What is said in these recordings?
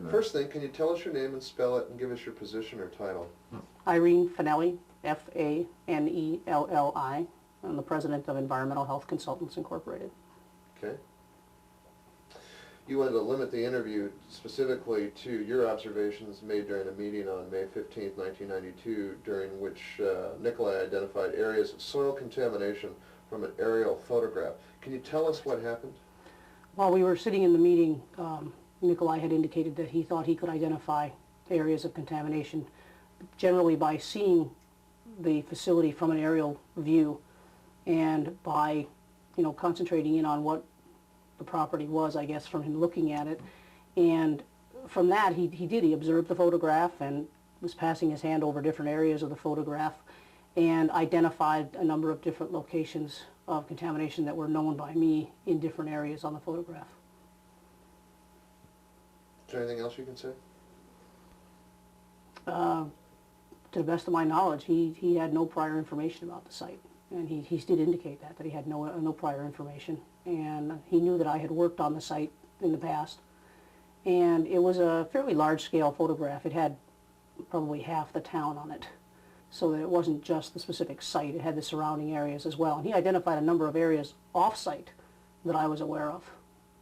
First thing, can you tell us your name and spell it and give us your position or title? Irene Fanelli, F-A-N-E-L-L-I. I'm the president of Environmental Health Consultants Incorporated. Okay. You wanted to limit the interview specifically to your observations made during a meeting on May 15th, 1992, during which Nikolai identified areas of soil contamination from an aerial photograph. Can you tell us what happened? While we were sitting in the meeting, Nikolai had indicated that he thought he could identify areas of contamination generally by seeing the facility from an aerial view and by, concentrating in on what the property was, I guess, from him looking at it. And from that, he observed the photograph and was passing his hand over different areas of the photograph and identified a number of different locations of contamination that were known by me in different areas on the photograph. Is there anything else you can say? To the best of my knowledge, he had no prior information about the site. And he did indicate that he had no prior information. And he knew that I had worked on the site in the past. And it was a fairly large-scale photograph. It had probably half the town on it. So that it wasn't just the specific site. It had the surrounding areas as well. And he identified a number of areas off-site that I was aware of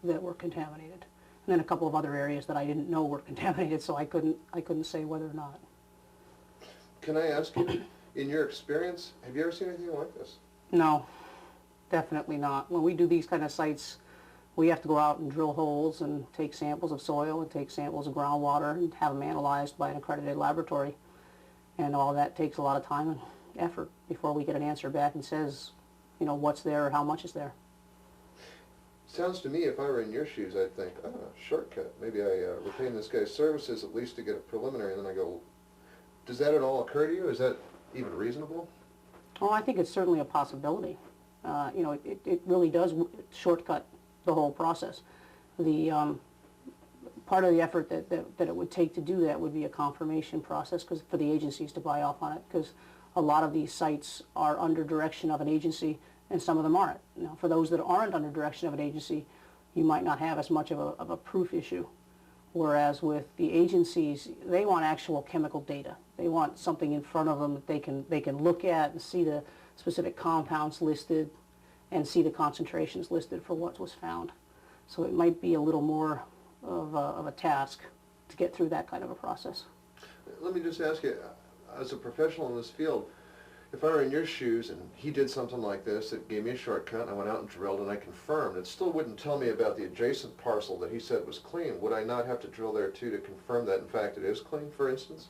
that were contaminated. And then a couple of other areas that I didn't know were contaminated, so I couldn't say whether or not. Can I ask you, in your experience, have you ever seen anything like this? No, definitely not. When we do these kind of sites, we have to go out and drill holes and take samples of soil and take samples of groundwater and have them analyzed by an accredited laboratory. And all that takes a lot of time and effort before we get an answer back and says, what's there or how much is there. Sounds to me, if I were in your shoes, I'd think, shortcut. Maybe I retain this guy's services at least to get a preliminary, and then I go, does that at all occur to you? Is that even reasonable? Oh, I think it's certainly a possibility. It really does shortcut the whole process. The part of the effort that it would take to do that would be a confirmation process for the agencies to buy off on it, because a lot of these sites are under direction of an agency and some of them aren't. For those that aren't under direction of an agency, you might not have as much of a proof issue. Whereas with the agencies, they want actual chemical data. They want something in front of them that they can look at and see the specific compounds listed and see the concentrations listed for what was found. So it might be a little more of a task to get through that kind of a process. Let me just ask you, as a professional in this field, if I were in your shoes and he did something like this, it gave me a shortcut, and I went out and drilled and I confirmed, it still wouldn't tell me about the adjacent parcel that he said was clean. Would I not have to drill there too to confirm that in fact it is clean, for instance?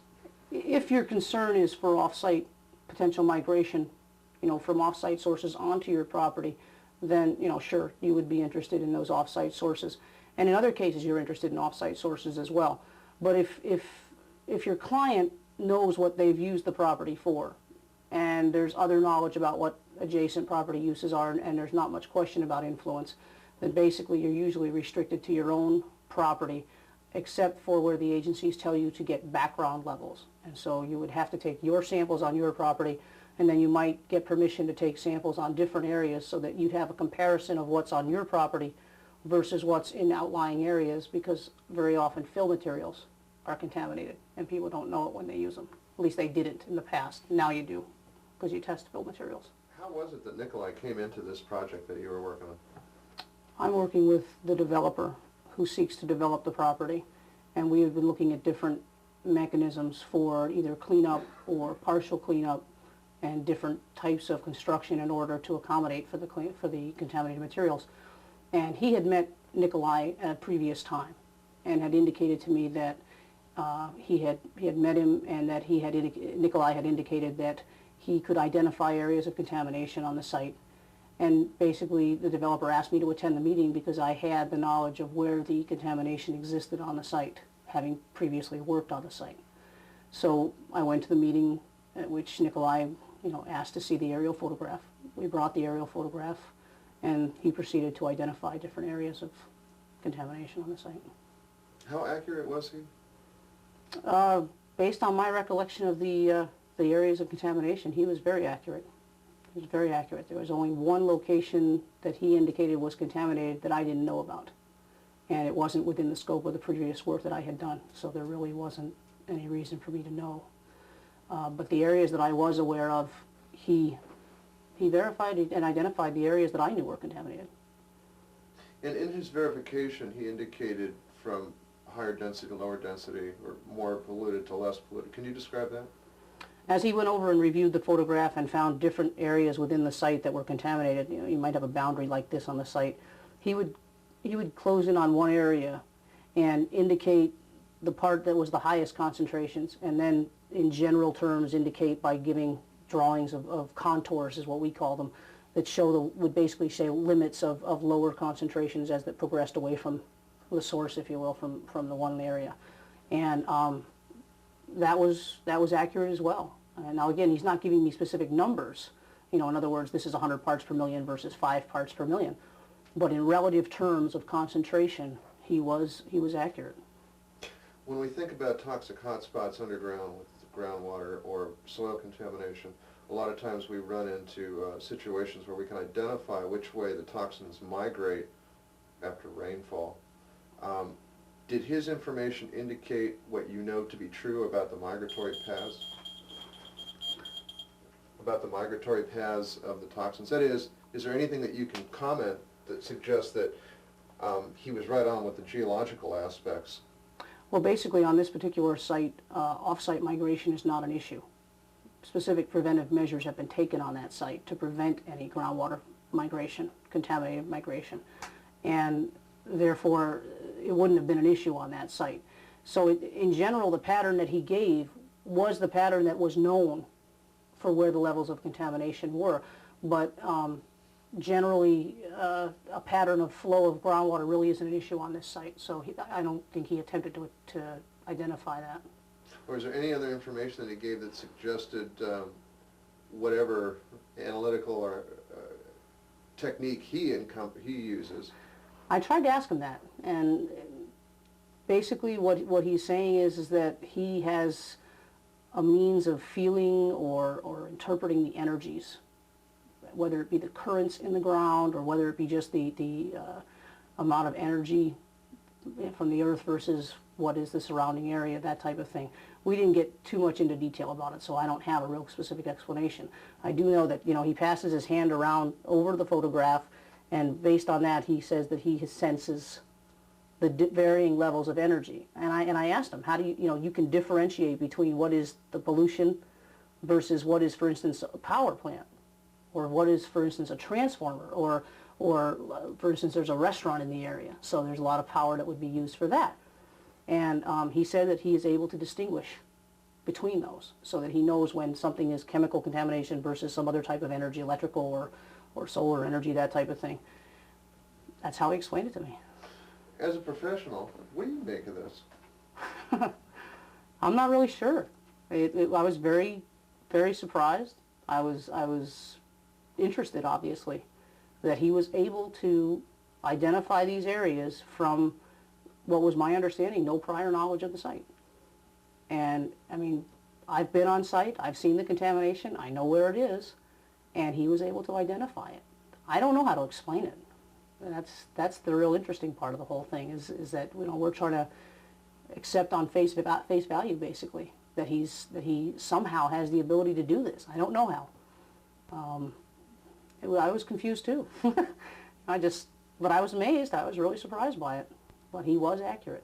If your concern is for off-site potential migration, from off-site sources onto your property, then, sure, you would be interested in those off-site sources. And in other cases, you're interested in off-site sources as well. But if your client knows what they've used the property for, and there's other knowledge about what adjacent property uses are, and there's not much question about influence, then basically you're usually restricted to your own property, except for where the agencies tell you to get background levels. And so you would have to take your samples on your property, and then you might get permission to take samples on different areas so that you'd have a comparison of what's on your property versus what's in outlying areas, because very often fill materials are contaminated and people don't know it when they use them. At least they didn't in the past. Now you do, because you test fill materials. How was it that Nikolai came into this project that you were working on? I'm working with the developer who seeks to develop the property, and we have been looking at different mechanisms for either cleanup or partial cleanup and different types of construction in order to accommodate for the contaminated materials. And he had met Nikolai at a previous time and had indicated to me that he had met him, and that Nikolai had indicated that he could identify areas of contamination on the site. And basically the developer asked me to attend the meeting because I had the knowledge of where the contamination existed on the site, having previously worked on the site. So I went to the meeting at which Nikolai asked to see the aerial photograph. We brought the aerial photograph, and he proceeded to identify different areas of contamination on the site. How accurate was he? Based on my recollection of the areas of contamination, he was very accurate. He was very accurate. There was only one location that he indicated was contaminated that I didn't know about. and it wasn't within the scope of the previous work that I had done, so there really wasn't any reason for me to know. But the areas that I was aware of, he verified and identified the areas that I knew were contaminated. And in his verification, he indicated from higher density to lower density, or more polluted to less polluted. Can you describe that? As he went over and reviewed the photograph and found different areas within the site that were contaminated, you know, you might have a boundary like this on the site, he would close in on one area and indicate the part that was the highest concentrations, and then in general terms indicate by giving drawings of contours, is what we call them, that would basically say limits of lower concentrations as that progressed away from the source, if you will, from the one area. And that was accurate as well. Now again, he's not giving me specific numbers. You know, in other words, this is 100 parts per million versus 5 parts per million. But in relative terms of concentration, he was accurate. When we think about toxic hotspots underground with groundwater or soil contamination, a lot of times we run into situations where we can identify which way the toxins migrate after rainfall. Did his information indicate what you know to be true about the migratory paths? About the migratory paths of the toxins? That is there anything that you can comment that suggests that he was right on with the geological aspects? Well, basically on this particular site, off-site migration is not an issue. Specific preventive measures have been taken on that site to prevent any groundwater migration, contaminated migration, and therefore it wouldn't have been an issue on that site. So in general, the pattern that he gave was the pattern that was known for where the levels of contamination were, but generally a pattern of flow of groundwater really isn't an issue on this site, so I don't think he attempted to identify that. Or is there any other information that he gave that suggested whatever analytical or technique he uses? I tried to ask him that, and basically what he's saying is that he has a means of feeling or interpreting the energies, whether it be the currents in the ground or whether it be just the amount of energy from the earth versus what is the surrounding area, that type of thing. We didn't get too much into detail about it, so I don't have a real specific explanation. I do know that, you know, he passes his hand around over the photograph, and based on that he says that he senses the varying levels of energy. And I asked him, how do you can differentiate between what is the pollution versus what is, for instance, a power plant, or what is, for instance, a transformer, or for instance, there's a restaurant in the area, so there's a lot of power that would be used for that. And he said that he is able to distinguish between those, so that he knows when something is chemical contamination versus some other type of energy, electrical or solar energy, that type of thing. That's how he explained it to me. As a professional, what do you make of this? I'm not really sure. I was very, very surprised. I was interested, obviously, that he was able to identify these areas from what was my understanding, no prior knowledge of the site. And, I mean, I've been on site, I've seen the contamination, I know where it is, and he was able to identify it. I don't know how to explain it. That's the real interesting part of the whole thing, is that, you know, we're trying to accept on face value, basically, that he somehow has the ability to do this. I don't know how. I was confused too. But I was amazed. I was really surprised by it. But he was accurate.